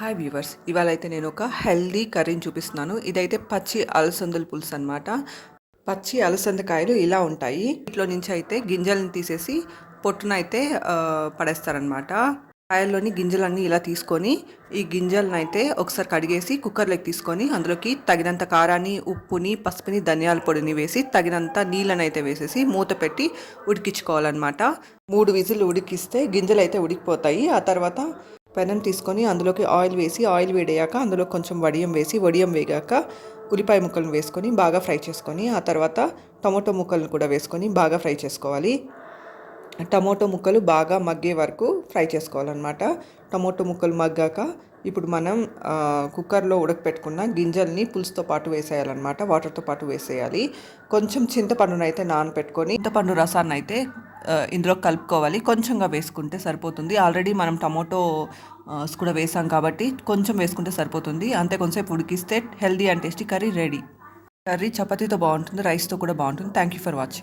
Hi viewers, ఇవాళ అయితే నేను ఒక హెల్దీ కర్రీని చూపిస్తున్నాను. ఇదైతే పచ్చి అలసందల పులుసు అనమాట. పచ్చి అలసందకాయలు ఇలా ఉంటాయి. వీటిలో నుంచి అయితే గింజలను తీసేసి పొట్టునైతే పడేస్తారనమాట. కాయల్లోని గింజలన్నీ ఇలా తీసుకొని ఈ గింజలను అయితే ఒకసారి కడిగేసి కుక్కర్లోకి తీసుకొని అందులోకి తగినంత కారాన్ని, ఉప్పుని, పసుపుని, ధనియాల పొడిని వేసి తగినంత నీళ్ళని అయితే వేసేసి మూత పెట్టి ఉడికించుకోవాలన్నమాట. 3 విజిల్ ఉడికిస్తే గింజలు అయితే ఉడికిపోతాయి. ఆ తర్వాత పెనం తీసుకొని అందులోకి ఆయిల్ వేసి ఆయిల్ వేడయ్యాక అందులో కొంచెం వడియం వేసి వడియం వేగాక ఉల్లిపాయ ముక్కలను వేసుకొని బాగా ఫ్రై చేసుకొని ఆ తర్వాత టమోటో ముక్కలను కూడా వేసుకొని బాగా ఫ్రై చేసుకోవాలి. టమోటో ముక్కలు బాగా మగ్గే వరకు ఫ్రై చేసుకోవాలన్నమాట. టమోటో ముక్కలు మగ్గాక ఇప్పుడు మనం కుక్కర్లో ఉడకపెట్టుకున్న గింజల్ని పులుసుతో పాటు వేసేయాలన్నమాట. వాటర్తో పాటు వేసేయాలి. కొంచెం చింతపండును అయితే నానపెట్టుకొని చింతపండు రసాన్ని అయితే ఇందులో కలుపుకోవాలి. కొంచెంగా వేసుకుంటే సరిపోతుంది. ఆల్రెడీ మనం టమోటో కూడా వేసాం కాబట్టి కొంచెం వేసుకుంటే సరిపోతుంది. అంతే, కొంచెంసేపు ఉడికిస్తే healthy and tasty curry ready. Curry చపాతీతో బాగుంటుంది, రైస్తో కూడా బాగుంటుంది. Thank you for watching.